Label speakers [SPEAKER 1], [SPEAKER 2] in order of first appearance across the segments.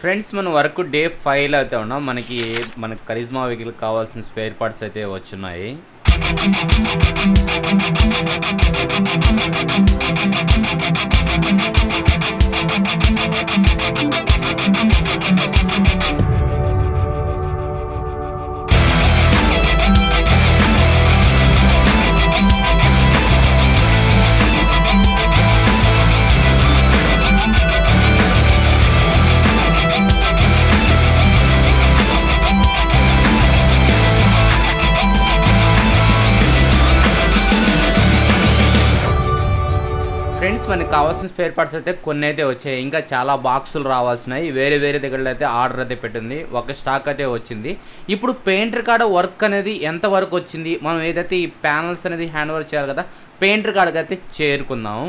[SPEAKER 1] Friends మన work day 5లో అయితే ఉన్నాం. మనకి కరిజ్మా వెహికల్ కావాల్సిన స్పేర్ పార్ట్స్ అయితే వచ్చున్నాయి. ఫ్రెండ్స్ మనకి కావాల్సిన స్పేర్ పార్ట్స్ అయితే కొన్ని అయితే వచ్చాయి. ఇంకా చాలా బాక్సులు రావాల్సినాయి. వేరే దగ్గరలో అయితే ఆర్డర్ అయితే పెట్టింది. ఒక స్టాక్ అయితే వచ్చింది. ఇప్పుడు పెయింటర్ కాడ వర్క్ అనేది ఎంత వరకు వచ్చింది, మనం ఏదైతే ఈ ప్యానల్స్ అనేది హ్యాండ్ ఓవర్ చేయాలి కదా, పెయింటర్ కాడకి అయితే చేరుకుందాం.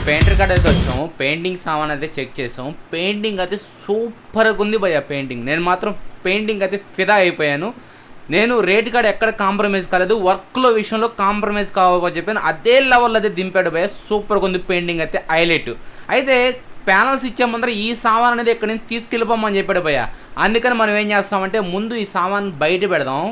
[SPEAKER 1] పెయింటర్ కాడ అయితే వచ్చాము. పెయింటింగ్ సామాన్ అయితే చెక్ చేసాం. పెయింటింగ్ అయితే సూపర్గా ఉంది భయ్య. నేను మాత్రం పెయింటింగ్ అయితే ఫిదా అయిపోయాను. నేను రేట్ కాడ ఎక్కడ కాంప్రమైజ్ కాలేదు, వర్క్లో విషయంలో కాంప్రమైజ్ కావాలని చెప్పాను. అదే లెవెల్లో అయితే దింపాడు భయ్య. సూపర్గా ఉంది పెయింటింగ్ అయితే హైలైట్. అయితే ప్యానల్స్ ఇచ్చే ముందర ఈ సామాన్ అనేది ఎక్కడి నుంచి తీసుకెళ్ళిపోమని చెప్పాడు భయ్య. అందుకని మనం ఏం చేస్తామంటే ముందు ఈ సామాన్ బయట పెడదాం.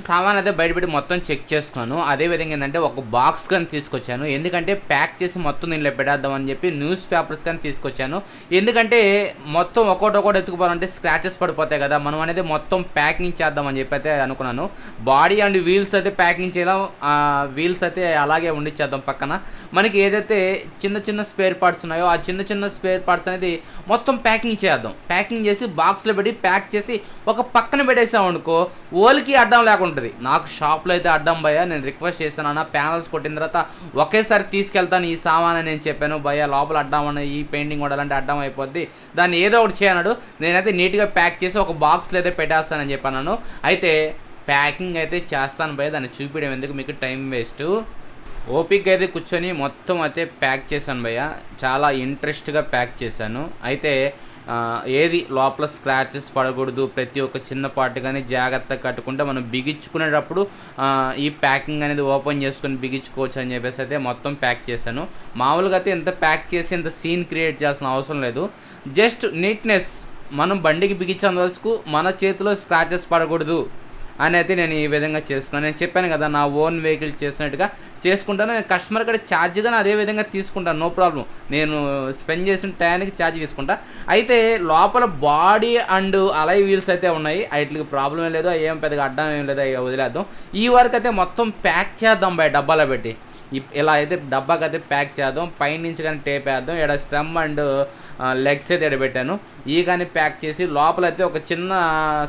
[SPEAKER 1] సామాన్ అయితే బయటపెట్టి మొత్తం చెక్ చేసుకున్నాను. అదేవిధంగా ఏంటంటే ఒక బాక్స్ కానీ తీసుకొచ్చాను. ఎందుకంటే ప్యాక్ చేసి మొత్తం దీనిలో పెట్టేద్దామని చెప్పి న్యూస్ పేపర్స్ కానీ తీసుకొచ్చాను. ఎందుకంటే మొత్తం ఒక్కొక్కటి ఎత్తుకుపోవాలంటే స్క్రాచెస్ పడిపోతాయి కదా, మనం అనేది మొత్తం ప్యాకింగ్ చేద్దామని చెప్పి అయితే అనుకున్నాను. బాడీ అండ్ వీల్స్ అయితే ప్యాకింగ్ చేయడం, వీల్స్ అయితే అలాగే ఉండిచ్చేద్దాం పక్కన. మనకి ఏదైతే చిన్న స్పేర్ పార్ట్స్ ఉన్నాయో ఆ చిన్న స్పేర్ పార్ట్స్ అనేది మొత్తం ప్యాకింగ్ చేద్దాం. ప్యాకింగ్ చేసి బాక్స్లో పెట్టి ప్యాక్ చేసి ఒక పక్కన పెట్టేసాం అనుకో, ఓల్కి అడ్డం లేకుండా ఉంటుంది. నాకు షాప్లో అయితే అడ్డం భయ్య. నేను రిక్వెస్ట్ చేశాను, అన్న ప్యానల్స్ కొట్టిన తర్వాత ఒకేసారి తీసుకెళ్తాను ఈ సామాన్ అని నేను చెప్పాను. భయ్య లోపల అడ్డం అని ఈ పెయింటింగ్ కొడాలంటే అడ్డం అయిపోద్ది, దాన్ని ఏదో ఒకటి చేయన్నాడు. నేనైతే నీట్గా ప్యాక్ చేసి ఒక బాక్స్లో అయితే పెట్టేస్తానని చెప్పాను. అయితే ప్యాకింగ్ అయితే చేస్తాను భయ్య, దాన్ని చూపించడం ఎందుకు మీకు టైం వేస్ట్. ఓపిక్గా అయితే కూర్చొని మొత్తం అయితే ప్యాక్ చేశాను భయ్య. చాలా ఇంట్రెస్ట్గా ప్యాక్ చేశాను. అయితే ఏది లోపల స్క్రాచెస్ పడకూడదు, ప్రతి ఒక్క చిన్న పార్ట్ కానీ జాగ్రత్తగా కట్టుకుంటే మనం బిగించుకునేటప్పుడు ఈ ప్యాకింగ్ అనేది ఓపెన్ చేసుకొని బిగించుకోవచ్చు అని చెప్పేసి అయితే మొత్తం ప్యాక్ చేశాను. మామూలుగా అయితే ఎంత ప్యాక్ చేసి ఎంత సీన్ క్రియేట్ చేయాల్సిన అవసరం లేదు. జస్ట్ నీట్నెస్, మనం బండికి బిగించిన వరకు మన చేతిలో స్క్రాచెస్ పడకూడదు అని అయితే నేను ఈ విధంగా చేసుకున్నాను. నేను చెప్పాను కదా, నా ఓన్ వెహికల్ చేసినట్టుగా చేసుకుంటాను. నేను కస్టమర్ కూడా ఛార్జ్ కానీ అదే విధంగా తీసుకుంటాను, నో ప్రాబ్లం. నేను స్పెండ్ చేసిన టైంకి ఛార్జ్ తీసుకుంటా. అయితే లోపల బాడీ అండ్ అలై వీల్స్ అయితే ఉన్నాయి, వాటికి ప్రాబ్లం ఏం లేదు, ఏం పెద్దగా అడ్డం ఏం లేదు, అవి వదిలేద్దాం. ఈ వరకు అయితే మొత్తం ప్యాక్ చేద్దాం బయట డబ్బాలో పెట్టి. ఇలా అయితే డబ్బాకి అయితే ప్యాక్ చేద్దాం. పైనుంచి కానీ టేప్ వేద్దాం. ఇక్కడ స్టమ్ అండ్ లెగ్స్ అయితే ఎడబెట్టాను. ఈ కానీ ప్యాక్ చేసి లోపలైతే ఒక చిన్న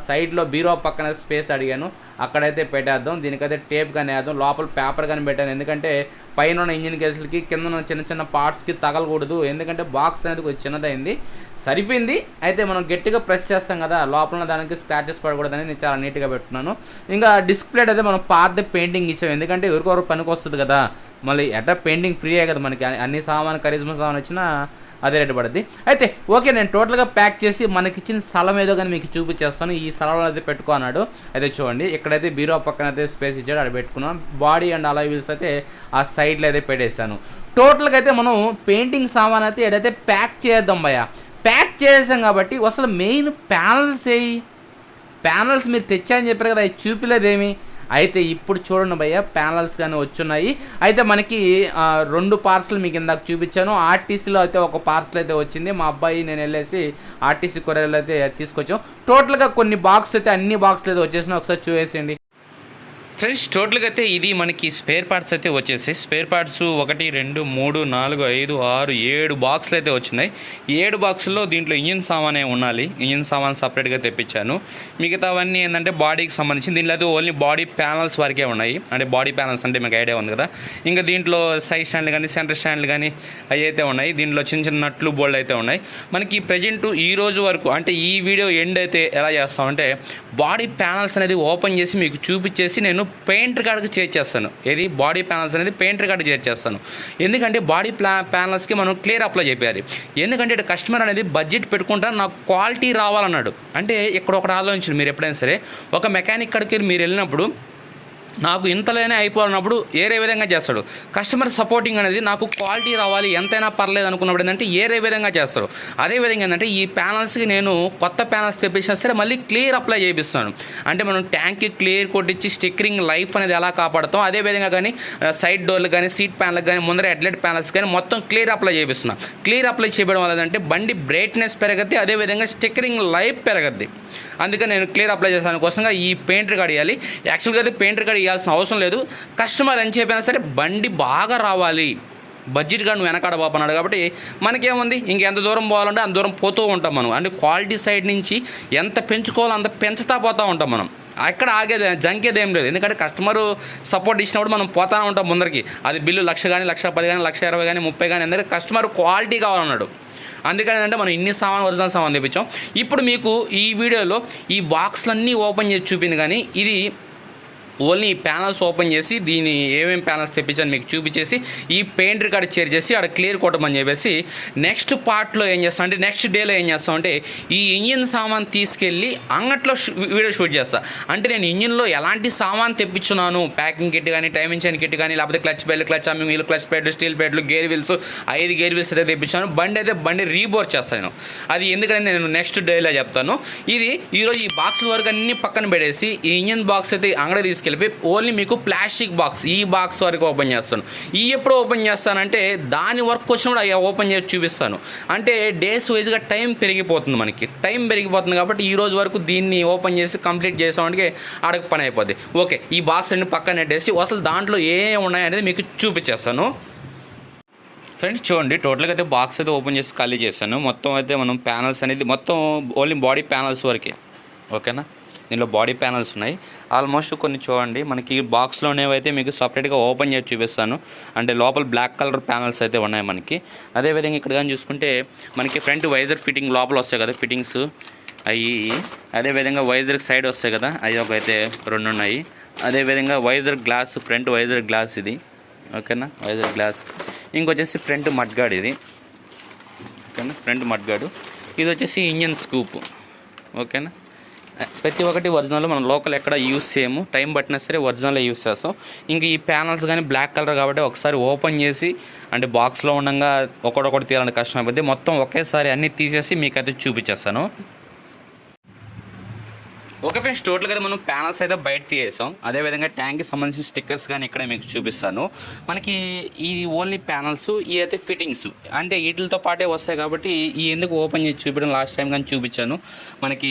[SPEAKER 1] సైడ్లో బీరో పక్కన స్పేస్ అడిగాను, అక్కడైతే పెట్టేద్దాం. దీనికైతే టేప్ కానీ వేద్దాం. లోపల పేపర్ కానీ పెట్టాను, ఎందుకంటే పైన ఉన్న ఇంజిన్ కేసులకి కింద ఉన్న చిన్న పార్ట్స్కి తగలకూడదు. ఎందుకంటే బాక్స్ అనేది కొంచెం చిన్నదైంది, సరిపోయింది. అయితే మనం గట్టిగా ప్రెస్ చేస్తాం కదా, లోపల దానికి స్క్రాచెస్ పడకూడదని నేను చాలా నీట్గా పెట్టుకున్నాను. ఇంకా డిస్ప్లే అయితే మనం పాత పెయింటింగ్ ఇచ్చాం, ఎందుకంటే ఎవరికొకరు పనికి వస్తుంది కదా. మళ్ళీ ఎట్లా పెయింటింగ్ ఫ్రీ కదా మనకి, అన్ని సామాన్ కరిజ్మా సామాన్ వచ్చినా అదే రేటు పడుద్ది. అయితే ఓకే, నేను టోటల్గా ప్యాక్ చేసి మనకిచ్చిన స్థలం ఏదో కానీ మీకు చూపించేస్తాను. ఈ స్థలంలో అయితే పెట్టుకో అన్నాడు. అయితే చూడండి, ఇక్కడైతే బీరో పక్కన అయితే స్పేస్ ఇచ్చాడు, అక్కడ పెట్టుకున్నాను. బాడీ అండ్ అలా వీల్స్ అయితే ఆ సైడ్లో అయితే పెట్టేశాను. టోటల్గా అయితే మనం పెయింటింగ్ సామాన్ అయితే ఏదైతే ప్యాక్ చేద్దాం భయ్య. ప్యాక్ చేసాం కాబట్టి అసలు మెయిన్ ప్యానల్స్ మీరు తెచ్చాయని చెప్పారు కదా, అవి చూపిలేదేమి. అయితే ఇప్పుడు చూడండి భయ్య ప్యానల్స్ కానీ వచ్చున్నాయి. అయితే మనకి 2 పార్సల్ మీకు ఇందాక చూపించాను. ఆర్టీసీలో అయితే ఒక పార్సల్ అయితే వచ్చింది. మా అబ్బాయి నేను వెళ్ళేసి ఆర్టీసీ కొరియర్లో అయితే తీసుకొచ్చాం. టోటల్గా కొన్ని బాక్స్ అయితే అన్ని బాక్స్లు అయితే వచ్చేసినా ఒకసారి చూసేయండి ఫ్రెండ్స్. టోటల్గా అయితే ఇది మనకి స్పేర్ పార్ట్స్ అయితే వచ్చేసాయి. స్పేర్ పార్ట్స్ 1 2 3 4 5 6 7 బాక్సులు అయితే వచ్చినాయి. 7 బాక్సుల్లో దీంట్లో ఇంజిన్ సామానే ఉండాలి. ఇంజిన్ సామాన్ సపరేట్గా తెప్పించాను. మిగతావన్నీ ఏంటంటే బాడీకి సంబంధించి దీంట్లో అయితే ఓన్లీ బాడీ ప్యానల్స్ వరకే ఉన్నాయి. అంటే బాడీ ప్యానల్స్ అంటే మీకు ఐడియా ఉంది కదా. ఇంకా దీంట్లో సైడ్ స్టాండ్లు కానీ సెంటర్ స్టాండ్లు కానీ అవి అయితే ఉన్నాయి. దీంట్లో చిన్న చిన్న నట్లు బోల్డ్ అయితే ఉన్నాయి. మనకి ప్రజెంట్ ఈ రోజు వరకు అంటే ఈ వీడియో ఎండ్ అయితే ఎలా చేస్తామంటే బాడీ ప్యానల్స్ అనేది ఓపెన్ చేసి మీకు చూపించేసి నేను పెయింటర్ కాడికి చేర్చేస్తాను. ఏది బాడీ ప్యానల్స్ అనేది పెయింటర్ కాడికి చేర్చేస్తాను. ఎందుకంటే బాడీ ప్యానల్స్కి మనం క్లియర్ అప్లై చేయాలి. ఎందుకంటే కస్టమర్ అనేది బడ్జెట్ పెట్టుకుంటా నాకు క్వాలిటీ రావాలన్నాడు. అంటే ఇక్కడ ఒకటి ఆలోచించండి, మీరు ఎప్పుడైనా సరే ఒక మెకానిక్ కాడికి మీరు వెళ్ళినప్పుడు నాకు ఇంతలోనే అయిపోయినప్పుడు ఏరే విధంగా చేస్తాడు. కస్టమర్ సపోర్టింగ్ అనేది నాకు క్వాలిటీ రావాలి ఎంతైనా పర్లేదు అనుకున్నప్పుడు ఏంటంటే ఏరే విధంగా చేస్తాడు. అదేవిధంగా ఏంటంటే ఈ ప్యానల్స్కి నేను కొత్త ప్యానల్స్ తెప్పించినా సరే మళ్ళీ క్లియర్ అప్లై చేపిస్తాను. అంటే మనం ట్యాంక్కి క్లియర్ కొట్టించి స్టిక్కరింగ్ లైఫ్ అనేది ఎలా కాపాడుతాం అదేవిధంగా కానీ సైడ్ డోర్లు కానీ సీట్ ప్యానల్కి కానీ ముందర హెడ్లైట్ ప్యానల్స్ కానీ మొత్తం క్లియర్ అప్లై చేపిస్తున్నాను. క్లియర్ అప్లై చేయడం వల్ల ఏంటంటే బండి బ్రైట్నెస్ పెరగద్ది, అదేవిధంగా స్టిక్కరింగ్ లైఫ్ పెరగద్ది. అందుకని నేను క్లియర్ అప్లై చేసాను కోసంగా ఈ పెయింటర్ కార్డ్ ఇవ్వాలి. యాక్చువల్గా అయితే పెయింటర్ కార్డ్ ఇవ్వాల్సిన అవసరం లేదు. కస్టమర్ అని చెప్పినా సరే బండి బాగా రావాలి, బడ్జెట్ కార్డు నువ్వు వెనకాడ బాబు అన్నాడు కాబట్టి మనకేముంది ఇంకెంత దూరం పోవాలంటే అంత దూరం పోతూ ఉంటాం మనం. అంటే క్వాలిటీ సైడ్ నుంచి ఎంత పెంచుకోవాలో అంత పెంచుతా పోతూ ఉంటాం మనం. ఎక్కడ ఆగేది జంకేది ఏం లేదు. ఎందుకంటే కస్టమరు సపోర్ట్ ఇచ్చినప్పుడు మనం పోతూనే ఉంటాం ముందరికి. అది బిల్లు 1,00,000 కానీ 1,10,000 కానీ 1,20,000 కానీ 30 కానీ ఎందుకంటే కస్టమర్ క్వాలిటీ కావాలన్నాడు. అందుకని అంటే మనం ఇన్ని సామాన్ ఒరిజినల్ సామాన్ తెప్పించాం. ఇప్పుడు మీకు ఈ వీడియోలో ఈ బాక్స్లన్నీ ఓపెన్ చేసి చూపింది, కానీ ఇది ఓన్లీ ఈ ప్యానల్స్ ఓపెన్ చేసి దీన్ని ఏమేమి ప్యానల్స్ తెప్పించాను మీకు చూపించేసి ఈ పెయింటర్ కార్డ్ చేర్ చేసి అక్కడ క్లియర్ కొట్టమని చెప్పేసి నెక్స్ట్ పార్ట్లో ఏం చేస్తాం అంటే నెక్స్ట్ డేలో ఏం చేస్తాం అంటే ఈ ఇంజిన్ సామాన్ తీసుకెళ్ళి అంగట్లో వీడియో షూట్ చేస్తాను. అంటే నేను ఇంజిన్లో ఎలాంటి సామాన్ తెప్పించున్నాను, ప్యాకింగ్ కిట్ కానీ టైమింగ్ చైన్ కిట్ కానీ లేకపోతే clutch belt, clutch humming wheel, clutch ప్యాడ్లు, స్టీల్ ప్యాడ్లు, గేర్ వీల్స్ 5 గేర్ వీల్స్ అయితే తెప్పించాను. బండి రీబోర్ చేస్తాను. అది ఎందుకంటే నేను నెక్స్ట్ డేలో చెప్తాను. ఇది ఈరోజు ఈ బాక్స్ వరకు అన్ని పక్కన పెట్టేసి ఈ ఇంజిన్ బాక్స్ అయితే అంగడి తీసుకెళ్ళి ఓన్లీ మీకు ప్లాస్టిక్ బాక్స్ ఈ బాక్స్ వరకు ఓపెన్ చేస్తాను. ఈ ఎప్పుడు ఓపెన్ చేస్తానంటే దాని వర్క్ వచ్చినప్పుడు అవి ఓపెన్ చేసి చూపిస్తాను. అంటే డేస్ వైజ్గా టైం పెరిగిపోతుంది, మనకి టైం పెరిగిపోతుంది కాబట్టి ఈ రోజు వరకు దీన్ని ఓపెన్ చేసి కంప్లీట్ చేసామంటే ఆడకు పని అయిపోద్ది. ఓకే, ఈ బాక్స్ అన్ని పక్కన పెట్టేసి అసలు దాంట్లో ఏ ఉన్నాయనేది మీకు చూపించేస్తాను. ఫ్రెండ్స్ చూడండి, టోటల్గా అయితే బాక్స్ అయితే ఓపెన్ చేసి ఖాళీ చేస్తాను. మొత్తం అయితే మనం ప్యానల్స్ అనేది మొత్తం ఓన్లీ బాడీ ప్యానల్స్ వరకే. ఓకేనా, దీనిలో బాడీ ప్యానల్స్ ఉన్నాయి ఆల్మోస్ట్ కొన్ని. చూడండి మనకి బాక్స్లోనేవైతే మీకు సపరేట్గా ఓపెన్ చేసి చూపిస్తాను. అంటే లోపల బ్లాక్ కలర్ ప్యానల్స్ అయితే ఉన్నాయి మనకి. అదేవిధంగా ఇక్కడ కానీ చూసుకుంటే మనకి ఫ్రంట్ వైజర్ ఫిట్టింగ్ లోపల వస్తాయి కదా ఫిట్టింగ్స్ అవి. అదేవిధంగా వైజర్కి సైడ్ వస్తాయి కదా అవి ఒక అయితే 2 ఉన్నాయి. అదేవిధంగా visor glass, front visor glass ఇది. ఓకేనా, వైజర్ గ్లాస్. ఇంకొచ్చేసి ఫ్రంట్ మడ్గాడ్ ఇది. ఓకేనా, ఫ్రంట్ మడ్గాడు. ఇది వచ్చేసి ఇంజన్ స్కూప్. ఓకేనా, ప్రతి ఒక్కటి ఒరిజినల్. మనం లోకల్ ఎక్కడ యూస్ చేయము, టైం పట్టినా సరే ఒరిజినల్ యూస్ చేస్తాం. ఇంక ఈ ప్యానల్స్ కానీ బ్లాక్ కలర్ కాబట్టి ఒకసారి ఓపెన్ చేసి అంటే బాక్స్లో ఉండగా ఒకటి తీయాలంటే కష్టం అయిపోద్ది. మొత్తం ఒకేసారి అన్నీ తీసేసి మీకైతే చూపించేస్తాను. ఓకే ఫ్రెండ్స్, టోటల్గా మనం ప్యానల్స్ అయితే బయట తీసేసాం. అదేవిధంగా ట్యాంక్కి సంబంధించిన స్టిక్కర్స్ కానీ ఇక్కడ మీకు చూపిస్తాను. మనకి ఈ ఓన్లీ ప్యానల్స్ ఈ అయితే ఫిట్టింగ్స్ అంటే వీటితో పాటే వస్తాయి కాబట్టి ఈ ఎందుకు ఓపెన్ చేసి చూపించడం లాస్ట్ టైం కానీ చూపించాను. మనకి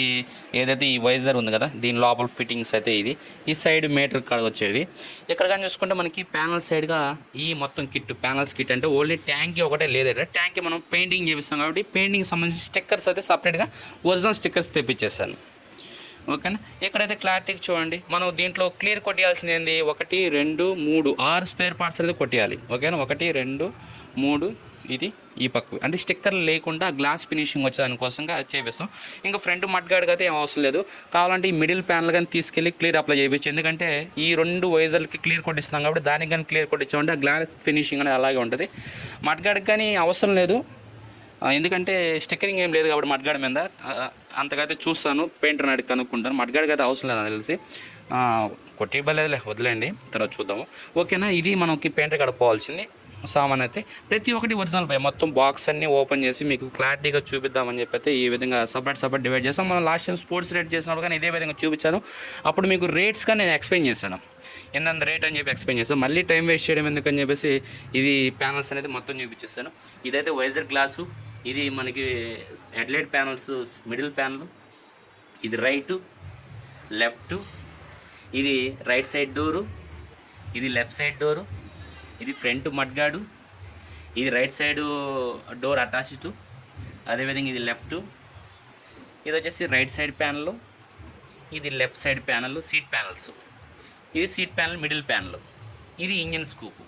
[SPEAKER 1] ఏదైతే ఈ వైజర్ ఉంది కదా దీని లోపల ఫిట్టింగ్స్ అయితే ఇది. ఈ సైడ్ మీటర్ కాడ వచ్చేది. ఇక్కడ కానీ చూసుకుంటే మనకి ప్యానల్ సైడ్గా ఈ మొత్తం కిట్ ప్యానల్స్ కిట్ అంటే ఓన్లీ ట్యాంక్కి ఒకటే లేదంటే ట్యాంక్కి మనం పెయింటింగ్ చేపిస్తాం కాబట్టి పెయింటింగ్ సంబంధించిన స్టిక్కర్స్ అయితే సపరేట్గా ఒరిజినల్ స్టిక్కర్స్ తెప్పించేస్తాను. ఓకేనా, ఇక్కడైతే క్లారిటీకి చూడండి. మనం దీంట్లో క్లియర్ కొట్టేయాల్సింది ఏంది 1 2 3 6 స్పేర్ పార్ట్స్ అనేది కొట్టేయాలి. ఓకేనా, 1 2 3 ఇది ఈ పక్క అంటే స్టిక్కర్లు లేకుండా గ్లాస్ ఫినిషింగ్ వచ్చేదానికోసంగా చేపిస్తాం. ఇంకా ఫ్రంట్ మడ్గాడికి అయితే ఏం అవసరం లేదు. కావాలంటే ఈ మిడిల్ ప్యానల్ కానీ తీసుకెళ్ళి క్లియర్ అప్లై చేయవచ్చు. ఎందుకంటే ఈ 2 వైజర్లకి క్లియర్ కొట్టిస్తాం కాబట్టి దానికి కానీ క్లియర్ కొట్టించామంటే ఆ గ్లాస్ ఫినిషింగ్ అనేది అలాగే ఉంటుంది. మడ్గాడికి కానీ అవసరం లేదు, ఎందుకంటే స్టిక్కరింగ్ ఏం లేదు కాబట్టి మడ్గాడి మీద అంతకైతే చూస్తాను. పెయింటర్ అడిగి కనుక్కుంటాను. మడ్గాడికి అయితే అవసరం లేదు తెలిసి. కొట్టి ఇవ్వలేదులే, వదిలేండి, తర్వాత చూద్దాము. ఓకేనా, ఇది మనకి పెయింటర్ కాడ పోవాల్సింది. సామాన్ అయితే ప్రతి ఒక్కటి ఒరిజినల్ పై మొత్తం బాక్స్ అన్నీ ఓపెన్ చేసి మీకు క్లారిటీగా చూపిద్దామని చెప్పి అయితే ఈ విధంగా సపరేట్ డివైడ్ చేస్తాం. మనం లాస్ట్ టైం స్పోర్ట్స్ రేట్ చేసినప్పుడు కానీ ఇదే విధంగా చూపించాను. అప్పుడు మీకు రేట్స్గా నేను ఎక్స్ప్లెయిన్ చేశాను, ఎంత రేట్ అని చెప్పి ఎక్స్ప్లెయిన్ చేస్తాను. మళ్ళీ టైం వేస్ట్ చేయడం ఎందుకని చెప్పేసి ఇది ప్యానల్స్ అనేది మొత్తం చూపించేస్తాను. ఇదైతే వైజర్ గ్లాసు, ఇది మనకి హెడ్లైట్ ప్యానల్స్ మిడిల్ ప్యానల్, ఇది రైటు లెఫ్ట్, ఇది రైట్ సైడ్ డోరు, ఇది లెఫ్ట్ సైడ్ డోరు, ఇది ఫ్రంట్ మడ్గాడు, ఇది రైట్ సైడ్ డోర్ అటాచ్డ్, అదేవిధంగా ఇది లెఫ్ట్, ఇది వచ్చేసి రైట్ సైడ్ ప్యానల్, ఇది left side panel seat panels, ఇది సీట్ ప్యానల్ మిడిల్ ప్యానల్, ఇది ఇంజన్ స్కూప్.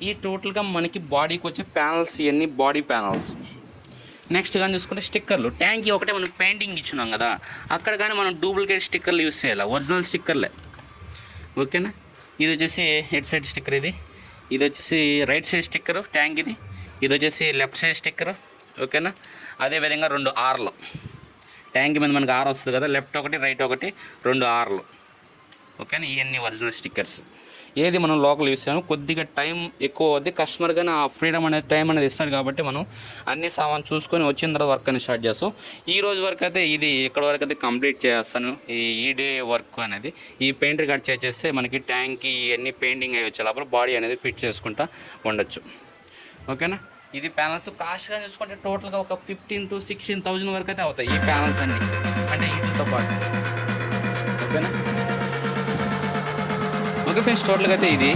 [SPEAKER 1] ఈ టోటల్గా మనకి బాడీకి వచ్చే ప్యానల్స్ ఇవన్నీ బాడీ ప్యానల్స్. నెక్స్ట్ కానీ చూసుకుంటే స్టిక్కర్లు, ట్యాంక్ ఒకటే మనం పెయింటింగ్ ఇచ్చున్నాం కదా, అక్కడ కానీ మనం డూప్లికేట్ స్టిక్కర్లు యూస్ చేయాలి, ఒరిజినల్ స్టిక్కర్లే. ఓకేనా. ఇది వచ్చేసి హెడ్ సైడ్ స్టిక్కర్, ఇది వచ్చేసి రైట్ సైడ్ స్టిక్కర్ ట్యాంక్, ఇది వచ్చేసి లెఫ్ట్ సైడ్ స్టిక్కర్. ఓకేనా. అదేవిధంగా 2 ఆర్లు, ట్యాంక్ మీద మనకి ఆర్ వస్తుంది కదా, లెఫ్ట్ ఒకటి రైట్ ఒకటి 2 ఆర్లు. ఓకేనా. ఇవన్నీ ఒరిజినల్ స్టిక్కర్స్. ఏది మనం లోకల్ యూస్ చేయాలి, కొద్దిగా టైం ఎక్కువ అవుద్ది, కస్టమర్ కానీ ఆ ఫ్రీడమ్ అనేది టైం అనేది ఇస్తాడు కాబట్టి మనం అన్ని సామాన్ చూసుకొని వచ్చిన తర్వాత వర్క్ అనేది స్టార్ట్ చేస్తాం. ఈ రోజు వరకు అయితే ఇది ఇక్కడ వరకు అయితే కంప్లీట్ చేస్తాను, ఈ డే వర్క్ అనేది. ఈ పెయింటర్ కట్ చేసేస్తే మనకి ట్యాంక్కి ఇవన్నీ పెయింటింగ్ అయ్యి వచ్చే లోపల బాడీ అనేది ఫిట్ చేసుకుంటా ఉండొచ్చు. ఓకేనా. ఇది ప్యానల్స్ కాస్ట్గా చూసుకుంటే టోటల్గా ఒక 15,000 to 16,000 వరకు అయితే అవుతాయి ఈ ప్యానల్స్ అన్నీ, అంటే వీటితో పాటు. ఓకేనా. ఓకే ఫ్రెండ్స్, టోటల్గా అయితే ఇది